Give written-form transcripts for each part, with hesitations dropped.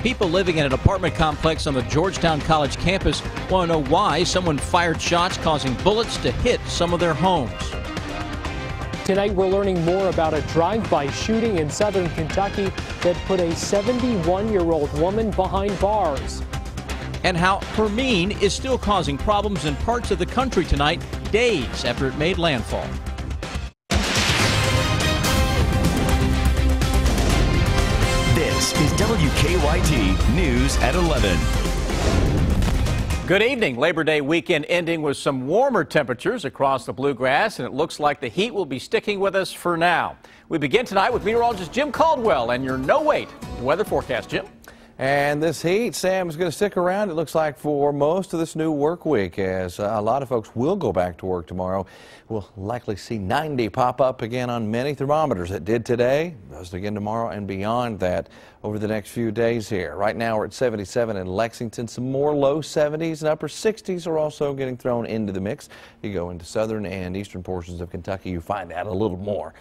People living in an apartment complex on the Georgetown College campus want to know why someone fired shots causing bullets to hit some of their homes. Tonight we're learning more about a drive-by shooting in southern Kentucky that put a 71-year-old woman behind bars. And how Hermine is still causing problems in parts of the country tonight, days after it made landfall. This is WKYT News at 11. Good evening. Labor Day weekend ending with some warmer temperatures across the bluegrass, and it looks like the heat will be sticking with us for now. We begin tonight with meteorologist Jim Caldwell and your no-wait weather forecast. Jim? And this heat, Sam, is going to stick around, it looks like, for most of this new work week, as a lot of folks will go back to work tomorrow. We'll likely see 90 pop up again on many thermometers. It did today, does again tomorrow, and beyond that over the next few days here. Right now we're at 77 in Lexington. Some more low 70s and upper 60s are also getting thrown into the mix. You go into southern and eastern portions of Kentucky, you find out a little more.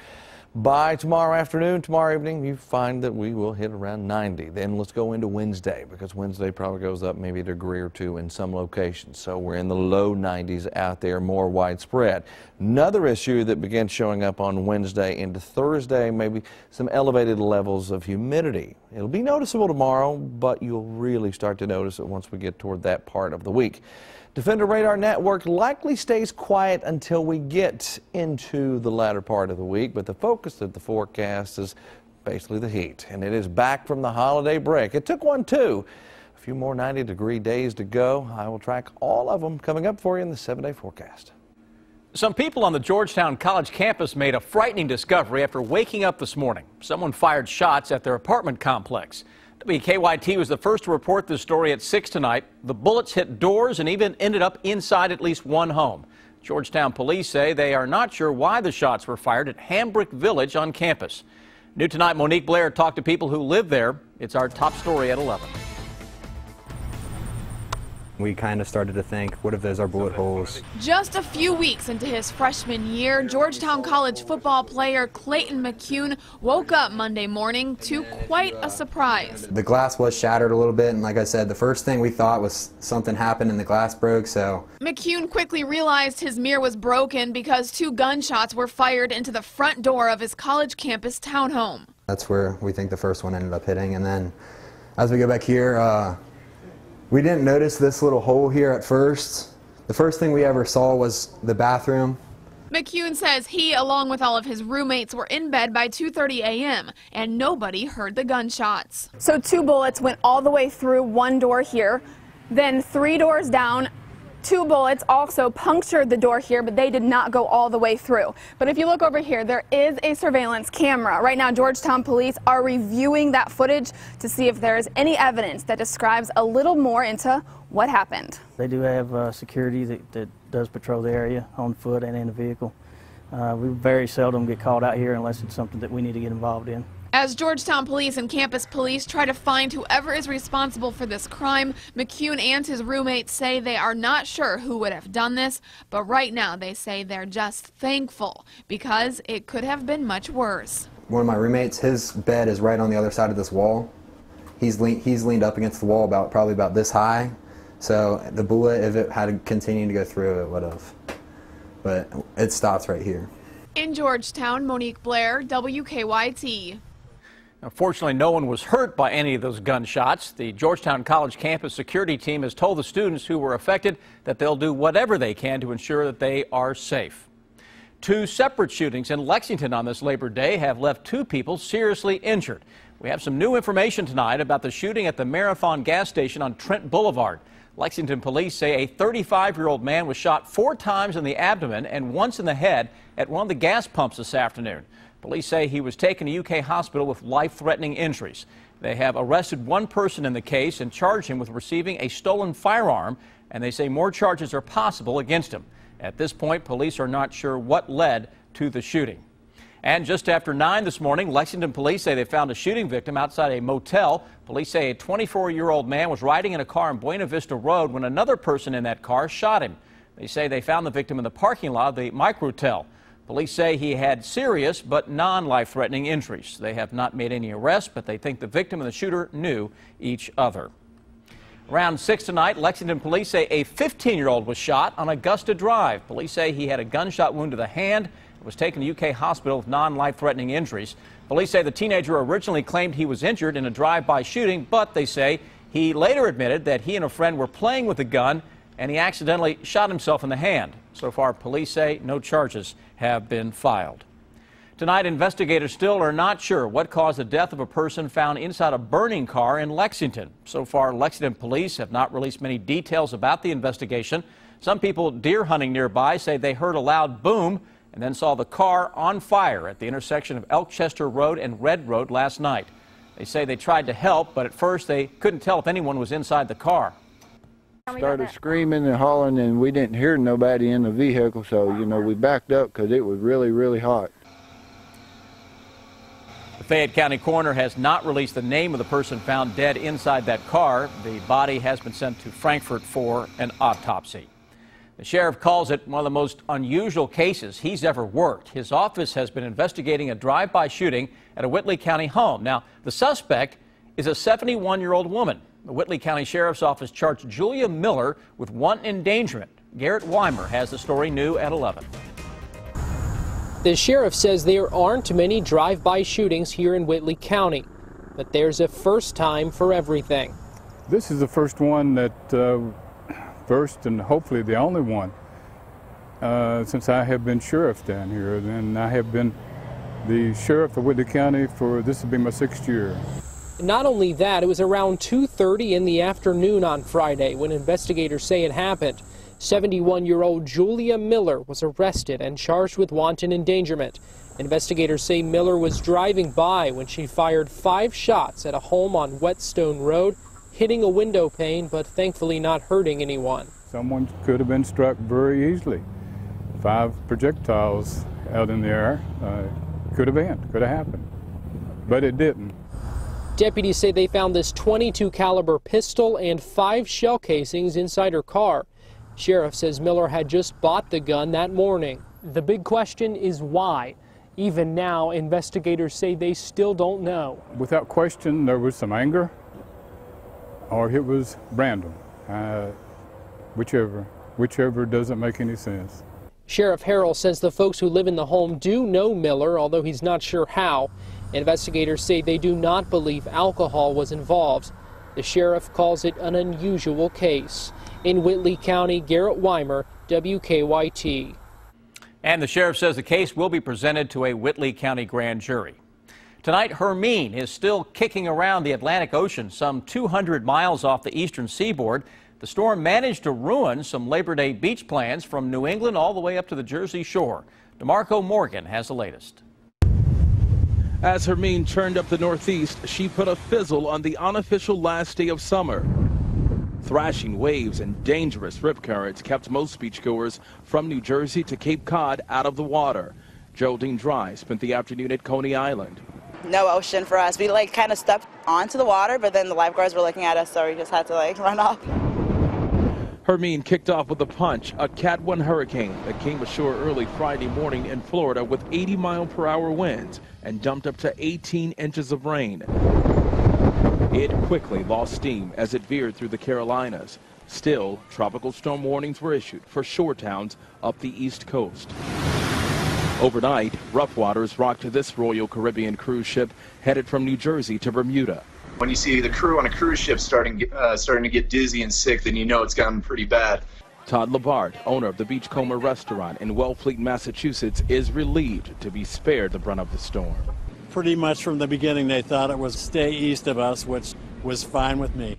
By tomorrow afternoon, tomorrow evening, you find that we will hit around 90. Then let's go into Wednesday, because Wednesday probably goes up maybe a degree or two in some locations. So we're in the low 90s out there, more widespread. Another issue that began showing up on Wednesday into Thursday, maybe some elevated levels of humidity. It'll be noticeable tomorrow, but you'll really start to notice it once we get toward that part of the week. Defender Radar Network likely stays quiet until we get into the latter part of the week, but the focus of the forecast is basically the heat, and it is back from the holiday break. It took one too. A few more 90-degree days to go. I will track all of them coming up for you in the 7-day forecast. Some people on the Georgetown College campus made a frightening discovery after waking up this morning. Someone fired shots at their apartment complex. WKYT was the first to report this story at 6 tonight. The bullets hit doors and even ended up inside at least one home. Georgetown police say they are not sure why the shots were fired at Hambrick Village on campus. New tonight, Monique Blair talked to people who live there. It's our top story at 11. We kind of started to think, what if those are bullet holes? Just a few weeks into his freshman year, Georgetown College football player Clayton McCune woke up Monday morning to quite a surprise. The glass was shattered a little bit, and like I said, the first thing we thought was something happened and the glass broke, so. McCune quickly realized his mirror was broken because 2 gunshots were fired into the front door of his college campus townhome. That's where we think the first one ended up hitting, and then as we go back here, we didn't notice this little hole here at first. The first thing we ever saw was the bathroom. McCune says he, along with all of his roommates, were in bed by 2:30 a.m. and nobody heard the gunshots. So 2 bullets went all the way through one door here, then 3 doors down. 2 bullets also punctured the door here, but they did not go all the way through. But if you look over here, there is a surveillance camera. Right now, Georgetown police are reviewing that footage to see if there is any evidence that describes a little more into what happened. They do have security that does patrol the area on foot and in a vehicle. We very seldom get called out here unless it's something that we need to get involved in. As Georgetown police and campus police try to find whoever is responsible for this crime, McCune and his roommates say they are not sure who would have done this, but right now they say they're just thankful because it could have been much worse. One of my roommates, his bed is right on the other side of this wall. He's leaned up against the wall probably about this high, so the bullet, if it had continued to go through, it would have. But it stops right here. In Georgetown, Monique Blair, WKYT. Fortunately, no one was hurt by any of those gunshots. The Georgetown College campus security team has told the students who were affected that they'll do whatever they can to ensure that they are safe. 2 separate shootings in Lexington on this Labor Day have left 2 people seriously injured. We have some new information tonight about the shooting at the Marathon gas station on Trent Boulevard. Lexington police say a 35-year-old man was shot 4 times in the abdomen and once in the head at one of the gas pumps this afternoon. Police say he was taken to UK hospital with life-threatening injuries. They have arrested 1 person in the case and charged him with receiving a stolen firearm, and they say more charges are possible against him. At this point, police are not sure what led to the shooting. And just after 9 this morning, Lexington police say they found a shooting victim outside a motel. Police say a 24-year-old man was riding in a car on Buena Vista Road when another person in that car shot him. They say they found the victim in the parking lot of the Microtel. Police say he had serious but non-life-threatening injuries. They have not made any arrests, but they think the victim and the shooter knew each other. Around 6 tonight, Lexington police say a 15-year-old was shot on Augusta Drive. Police say he had a gunshot wound to the hand and was taken to UK hospital with non-life-threatening injuries. Police say the teenager originally claimed he was injured in a drive-by shooting, but they say he later admitted that he and a friend were playing with a gun and he accidentally shot himself in the hand. So far, police say no charges have been filed. Tonight, investigators still are not sure what caused the death of a person found inside a burning car in Lexington. So far, Lexington police have not released many details about the investigation. Some people deer hunting nearby say they heard a loud boom and then saw the car on fire at the intersection of Elkchester Road and Red Road last night. They say they tried to help, but at first they couldn't tell if anyone was inside the car. Started screaming and hollering, and we didn't hear nobody in the vehicle, so, you know, we backed up because it was really, really hot. The Fayette County coroner has not released the name of the person found dead inside that car. The body has been sent to Frankfort for an autopsy. The sheriff calls it one of the most unusual cases he's ever worked. His office has been investigating a drive-by shooting at a Whitley County home. Now, the suspect is a 71-year-old woman. The Whitley County Sheriff's Office charged Julia Miller with wanton endangerment. Garrett Weimer has the story new at 11. The sheriff says there aren't many drive-by shootings here in Whitley County, but there's a first time for everything. This is the first one that, first and hopefully the only one, since I have been sheriff down here. And I have been the sheriff of Whitley County for, this will be my 6th year. Not only that, it was around 2:30 in the afternoon on Friday when investigators say it happened. 71-year-old Julia Miller was arrested and charged with wanton endangerment. Investigators say Miller was driving by when she fired 5 shots at a home on Whetstone Road, hitting a window pane, but thankfully not hurting anyone. Someone could have been struck very easily. 5 projectiles out in the air could have happened, but it didn't. Deputies say they found this .22 caliber pistol and 5 shell casings inside her car. Sheriff says Miller had just bought the gun that morning. The big question is why. Even now, investigators say they still don't know. Without question, there was some anger, or it was random. Whichever doesn't make any sense. Sheriff Harrell says the folks who live in the home do know Miller, although he's not sure how. Investigators say they do not believe alcohol was involved. The sheriff calls it an unusual case. In Whitley County, Garrett Weimer, WKYT. And the sheriff says the case will be presented to a Whitley County grand jury. Tonight, Hermine is still kicking around the Atlantic Ocean, some 200 miles off the eastern seaboard. The storm managed to ruin some Labor Day beach plans from New England all the way up to the Jersey shore. DeMarco Morgan has the latest. As Hermine turned up the northeast, she put a fizzle on the unofficial last day of summer. Thrashing waves and dangerous rip currents kept most beachgoers from New Jersey to Cape Cod out of the water. Geraldine Dry spent the afternoon at Coney Island. No ocean for us. We kind of stepped onto the water, but then the lifeguards were looking at us, so we just had to run off. Hermine kicked off with a punch, a Cat 1 hurricane that came ashore early Friday morning in Florida with 80-mile-per-hour winds and dumped up to 18 inches of rain. It quickly lost steam as it veered through the Carolinas. Still, tropical storm warnings were issued for shore towns up the East Coast. Overnight, rough waters rocked this Royal Caribbean cruise ship headed from New Jersey to Bermuda. When you see the crew on a cruise ship starting to get dizzy and sick, then you know it's gotten pretty bad. Todd Labart, owner of the Beachcomber restaurant in Wellfleet, Massachusetts, is relieved to be spared the brunt of the storm. Pretty much from the beginning they thought it was stay east of us, which was fine with me.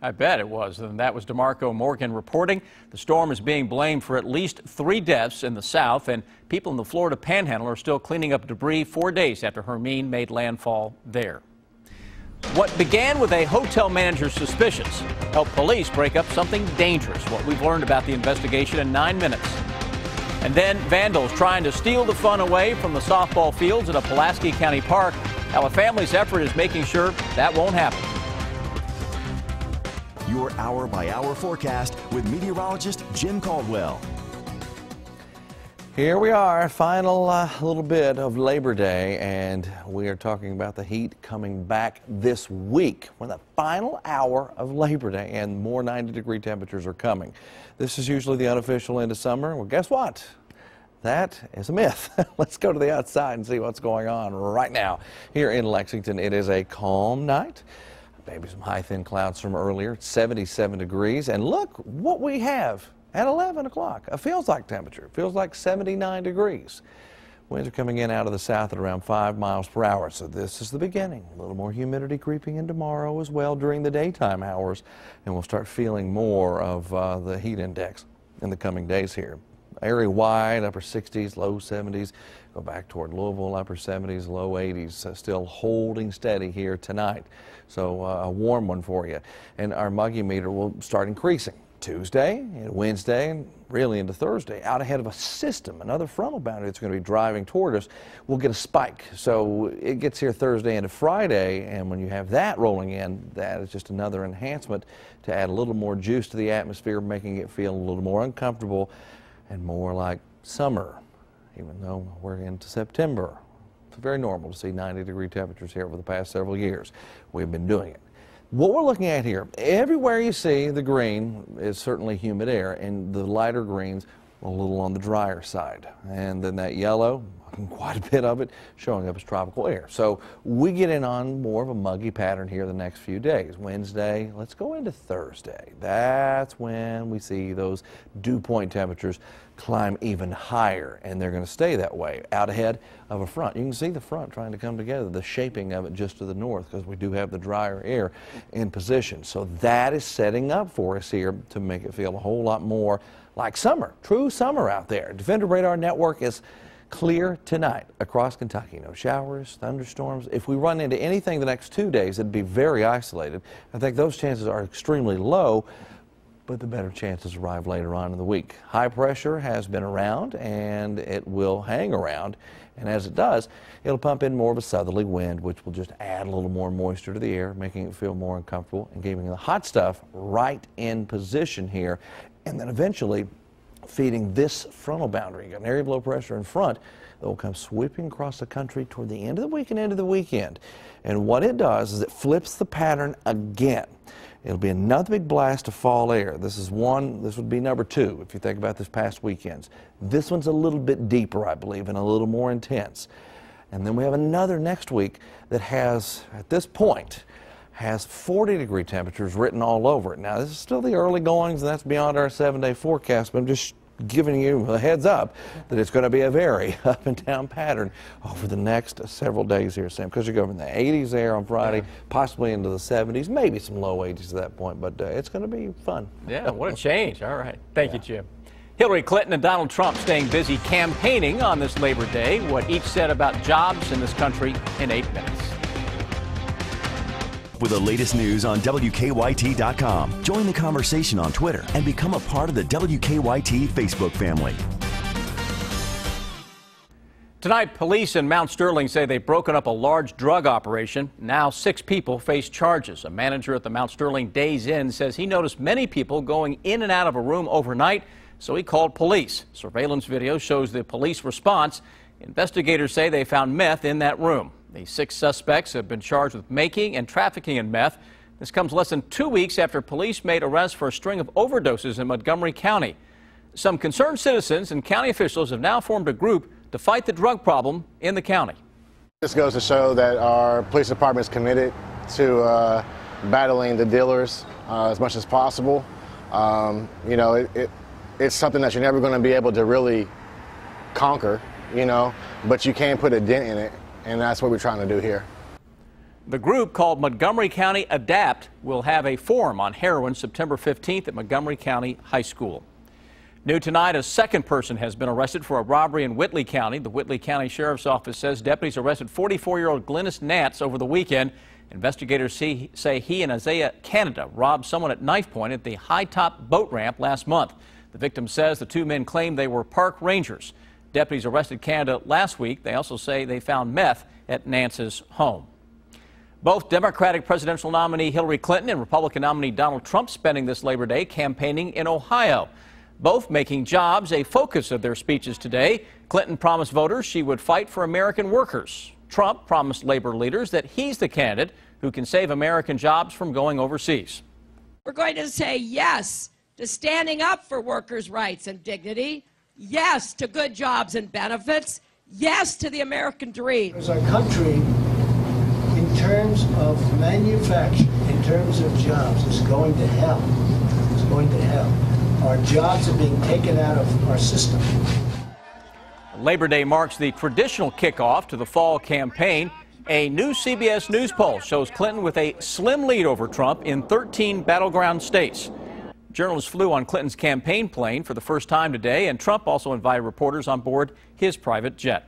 I bet it was. And that was DeMarco Morgan reporting. The storm is being blamed for at least 3 deaths in the south, and people in the Florida Panhandle are still cleaning up debris 4 days after Hermine made landfall there. What began with a hotel manager's suspicions helped police break up something dangerous. What we've learned about the investigation in 9 minutes. And then vandals trying to steal the fun away from the softball fields at a Pulaski County park. How a family's effort is making sure that won't happen. Your hour-by-hour forecast with meteorologist Jim Caldwell. Here we are, final little bit of Labor Day, and we are talking about the heat coming back this week. We're in the final hour of Labor Day, and more 90-degree temperatures are coming. This is usually the unofficial end of summer. Well, guess what? That is a myth. Let's go to the outside and see what's going on right now. Here in Lexington, it is a calm night. Maybe some high thin clouds from earlier. It's 77 degrees, and look what we have. At 11 o'clock, it feels like temperature. It feels like 79 degrees. Winds are coming in out of the south at around 5 miles per hour, so this is the beginning. A little more humidity creeping in tomorrow as well during the daytime hours, and we'll start feeling more of the heat index in the coming days here. Area-wide, upper 60s, low 70s. Go back toward Louisville, upper 70s, low 80s. Still holding steady here tonight, so a warm one for you. And our muggy meter will start increasing Tuesday and Wednesday and really into Thursday. Out ahead of a system, another frontal boundary that's going to be driving toward us, we'll get a spike. So it gets here Thursday into Friday, and when you have that rolling in, that is just another enhancement to add a little more juice to the atmosphere, making it feel a little more uncomfortable and more like summer, even though we're into September. It's very normal to see 90-degree temperatures here over the past several years. We've been doing it. What we're looking at here, everywhere you see the green is certainly humid air, and the lighter greens a little on the drier side. And then that yellow, quite a bit of it, showing up as tropical air. So we get in on more of a muggy pattern here the next few days. Wednesday, let's go into Thursday. That's when we see those dew point temperatures climb even higher, and they're going to stay that way out ahead of a front. You can see the front trying to come together, the shaping of it just to the north, because we do have the drier air in position. So that is setting up for us here to make it feel a whole lot more like summer, true summer out there. Defender Radar Network is clear tonight across Kentucky. No showers, thunderstorms. If we run into anything the next 2 days, it'd be very isolated. I think those chances are extremely low, but the better chances arrive later on in the week. High pressure has been around, and it will hang around. And as it does, it'll pump in more of a southerly wind, which will just add a little more moisture to the air, making it feel more uncomfortable and keeping the hot stuff right in position here. And then eventually feeding this frontal boundary. You got an area of low pressure in front that will come sweeping across the country toward the end of the week and into the weekend. And what it does is it flips the pattern again. It'll be another big blast of fall air. This is one, this would be number 2 if you think about this past weekend's. This one's a little bit deeper, I believe, and a little more intense. And then we have another next week that has, at this point, has 40-degree temperatures written all over it. Now, this is still the early goings, and that's beyond our 7-day forecast, but I'm just giving you a heads up that it's going to be a very up and down pattern over the next several days here, Sam, because you go from the 80s there on Friday, possibly into the 70s, maybe some low 80s at that point, but it's going to be fun. Yeah, what a change. All right. Thank you, Jim. Hillary Clinton and Donald Trump staying busy campaigning on this Labor Day. What each said about jobs in this country in 8 minutes. With the latest news on WKYT.com. Join the conversation on Twitter and become a part of the WKYT Facebook family. Tonight, police in Mount Sterling say they've broken up a large drug operation. Now 6 people face charges. A manager at the Mount Sterling Days Inn says he noticed many people going in and out of a room overnight, so he called police. Surveillance video shows the police response. Investigators say they found meth in that room. The 6 suspects have been charged with making and trafficking in meth. This comes less than 2 weeks after police made arrests for a string of overdoses in Montgomery County. Some concerned citizens and county officials have now formed a group to fight the drug problem in the county. This goes to show that our police department is committed to battling the dealers as much as possible. You know, it's something that you're never going to be able to really conquer, you know, but you can put a dent in it. And that's what we're trying to do here. The group, called Montgomery County Adapt, will have a forum on heroin September 15th at Montgomery County High School. New tonight, a second person has been arrested for a robbery in Whitley County. The Whitley County Sheriff's Office says deputies arrested 44-year-old Glynis Nance over the weekend. Investigators say he and Isaiah Canada robbed someone at knife point at the High Top boat ramp last month. The victim says the 2 men claimed they were park rangers. Deputies arrested Canada last week. They also say they found meth at Nance's home. Both Democratic presidential nominee Hillary Clinton and Republican nominee Donald Trump spending this Labor Day campaigning in Ohio. both making jobs a focus of their speeches today. Clinton promised voters she would fight for American workers. Trump promised labor leaders that he's the candidate who can save American jobs from going overseas. We're going to say yes to standing up for workers' rights and dignity, yes to good jobs and benefits, yes to the American dream. As our country, in terms of manufacturing, in terms of jobs, is going to hell. It's going to hell. Our jobs are being taken out of our system. Labor Day marks the traditional kickoff to the fall campaign. A new CBS News poll shows Clinton with a slim lead over Trump in 13 battleground states. Journalists flew on Clinton's campaign plane for the first time today, and Trump also invited reporters on board his private jet.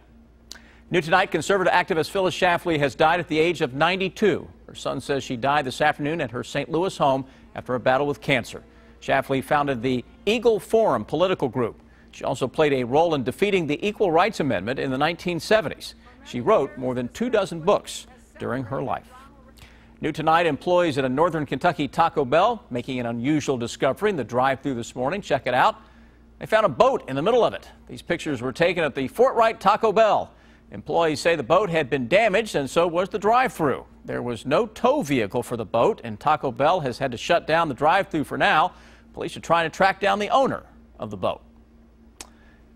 New tonight, conservative activist Phyllis Schlafly has died at the age of 92. Her son says she died this afternoon at her St. Louis home after a battle with cancer. Schlafly founded the Eagle Forum political group. She also played a role in defeating the Equal Rights Amendment in the 1970s. She wrote more than 24 books during her life. New tonight, employees at a northern Kentucky Taco Bell making an unusual discovery in the drive-thru this morning. Check it out. They found a boat in the middle of it. These pictures were taken at the Fort Wright Taco Bell. Employees say the boat had been damaged, and so was the drive-thru. There was no tow vehicle for the boat, and Taco Bell has had to shut down the drive-thru for now. Police are trying to track down the owner of the boat.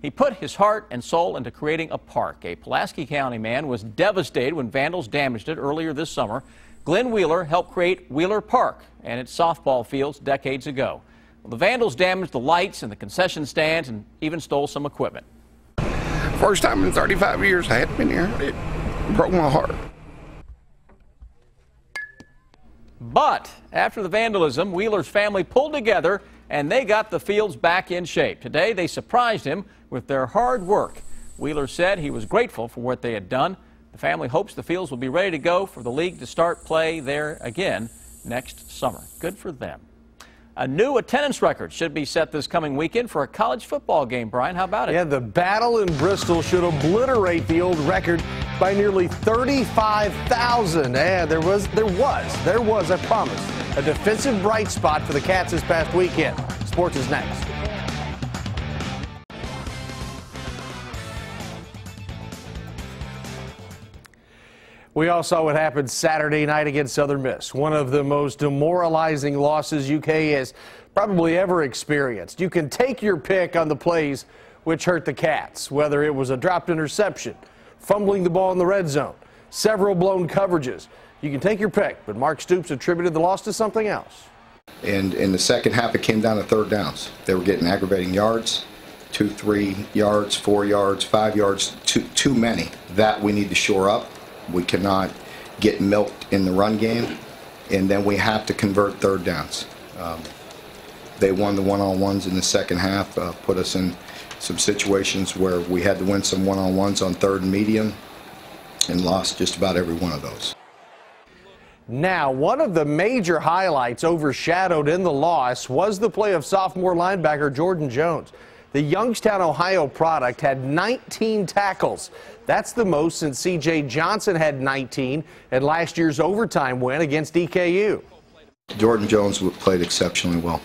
He put his heart and soul into creating a park. A Pulaski County man was devastated when vandals damaged it earlier this summer. Glenn Wheeler helped create Wheeler Park and its softball fields decades ago. Well, the vandals damaged the lights and the concession stands and even stole some equipment. First time in 35 years I hadn't been here. It broke my heart. But after the vandalism, Wheeler's family pulled together and they got the fields back in shape. Today, they surprised him with their hard work. Wheeler said he was grateful for what they had done. The family hopes the fields will be ready to go for the league to start play there again next summer. Good for them. A new attendance record should be set this coming weekend for a college football game. Brian, how about it? Yeah, the battle in Bristol should obliterate the old record by nearly 35,000. Yeah, there was, I promise, a defensive bright spot for the Cats this past weekend. Sports is next. We all saw what happened Saturday night against Southern Miss. One of the most demoralizing losses UK has probably ever experienced. You can take your pick on the plays which hurt the Cats, whether it was a dropped interception, fumbling the ball in the red zone, several blown coverages. You can take your pick, but Mark Stoops attributed the loss to something else. And in the second half, it came down to third downs. They were getting aggravating yards, 2, 3 yards, 4 yards, 5 yards, too many. That we need to shore up. We cannot get milked in the run game, and then we have to convert third downs. They won the one-on-ones in the second half, put us in some situations where we had to win some one-on-ones on third and medium, and lost just about every one of those. Now, one of the major highlights overshadowed in the loss was the play of sophomore linebacker Jordan Jones. The Youngstown, Ohio product had 19 tackles. That's the most since C.J. Johnson had 19 at last year's overtime win against EKU. Jordan Jones played exceptionally well.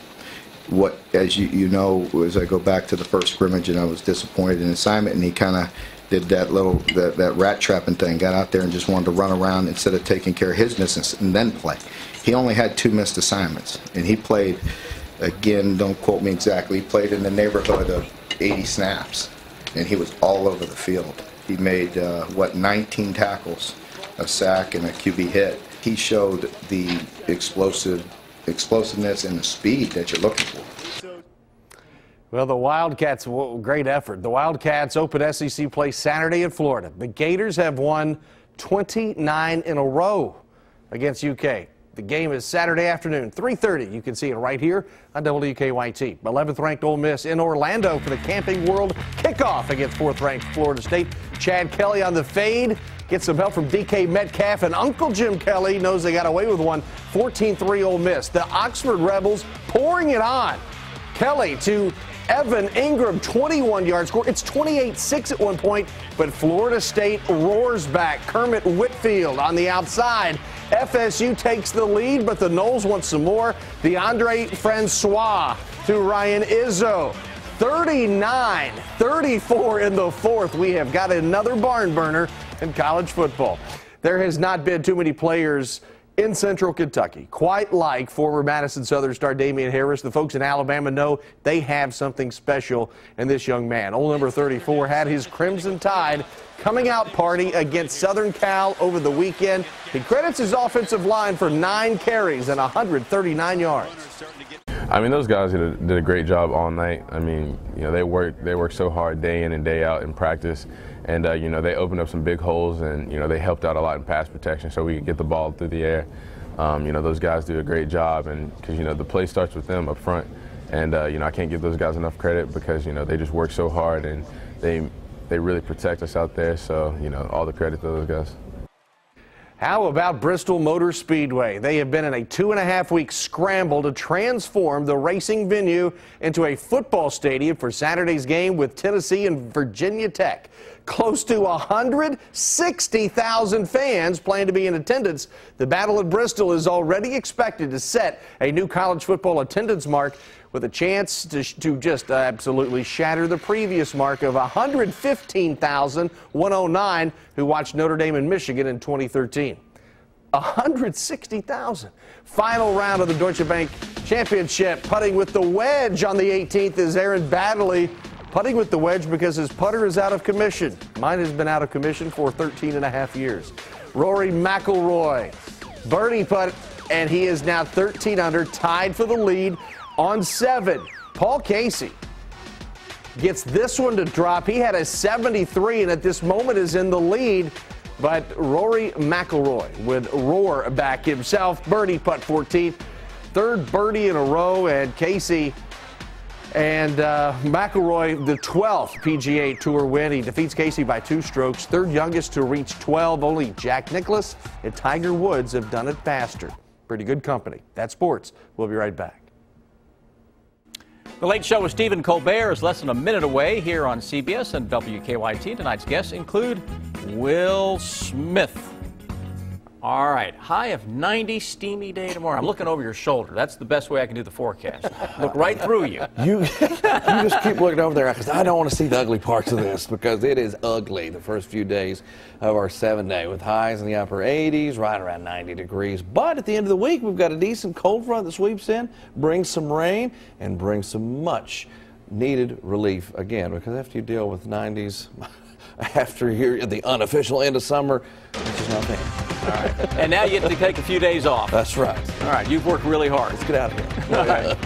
What, as you know, as I go back to the first scrimmage and I was disappointed in assignment, and he kind of did that rat trapping thing, got out there and just wanted to run around instead of taking care of his business and then play. He only had 2 missed assignments, and he played, again, don't quote me exactly, he played in the neighborhood of 80 snaps, and he was all over the field. He made, 19 tackles, a sack, and a QB hit. He showed the explosiveness and the speed that you're looking for. Well, the Wildcats, great effort. The Wildcats open SEC play Saturday in Florida. The Gators have won 29 in a row against UK. The game is Saturday afternoon, 3:30. You can see it right here on WKYT. 11th ranked Ole Miss in Orlando for the Camping World kickoff against 4th ranked Florida State. Chad Kelly on the fade. Gets some help from DK Metcalf, and Uncle Jim Kelly knows they got away with one. 14-3 Ole Miss. The Oxford Rebels pouring it on. Kelly to Evan Ingram, 21-yard score. It's 28-6 at one point, but Florida State roars back. Kermit Whitfield on the outside. FSU takes the lead, but the Noles want some more. DeAndre Francois to Ryan Izzo. 39-34 in the fourth. We have got another barn burner in college football. There has not been too many players in Central Kentucky quite like former Madison Southern star Damian Harris. The folks in Alabama know they have something special in this young man. Old number 34 had his Crimson Tide coming out party against Southern Cal over the weekend. He credits his offensive line for 9 carries and 139 yards. I mean, those guys did a great job all night. I mean, you know, they work so hard day in and day out in practice, and you know, they opened up some big holes, and you know, they helped out a lot in pass protection so we could get the ball through the air. You know, those guys do a great job, and because you know, the play starts with them up front, and you know, I can't give those guys enough credit because you know, they just work so hard and they really protect us out there. So you know, all the credit to those guys. How about Bristol Motor Speedway? They have been in a 2.5-week scramble to transform the racing venue into a football stadium for Saturday's game with Tennessee and Virginia Tech. Close to 160,000 fans plan to be in attendance. The Battle at Bristol is already expected to set a new college football attendance mark with a chance to just absolutely shatter the previous mark of 115,109 who watched Notre Dame and Michigan in 2013. 160,000. Final round of the Deutsche Bank Championship. Putting with the wedge on the 18th is Aaron Baddeley. Putting with the wedge because his putter is out of commission. Mine has been out of commission for 13.5 years. Rory McIlroy, birdie putt, and he is now 13 under, tied for the lead on 7. Paul Casey gets this one to drop. He had a 73 and at this moment is in the lead, but Rory McIlroy would roar back himself. Birdie putt 14th, third birdie in a row, and Casey and McIlroy, the 12th PGA Tour win. He defeats Casey by 2 strokes, third youngest to reach 12. Only Jack Nicklaus and Tiger Woods have done it faster. Pretty good company. That's sports. We'll be right back. The Late Show with Stephen Colbert is less than a minute away here on CBS and WKYT. Tonight's guests include Will Smith. All right, high of 90, steamy day tomorrow. I'm looking over your shoulder. That's the best way I can do the forecast. Look right through you. You just keep looking over there because I don't want to see the ugly parts of this because it is ugly the first few days of our 7-day with highs in the upper 80s, right around 90 degrees. But at the end of the week, we've got a decent cold front that sweeps in, brings some rain, and brings some much needed relief again because after you deal with 90s, after you're at the unofficial end of summer, it's just not there. All right. And now you get to take a few days off. That's right. All right, you've worked really hard. Let's get out of here.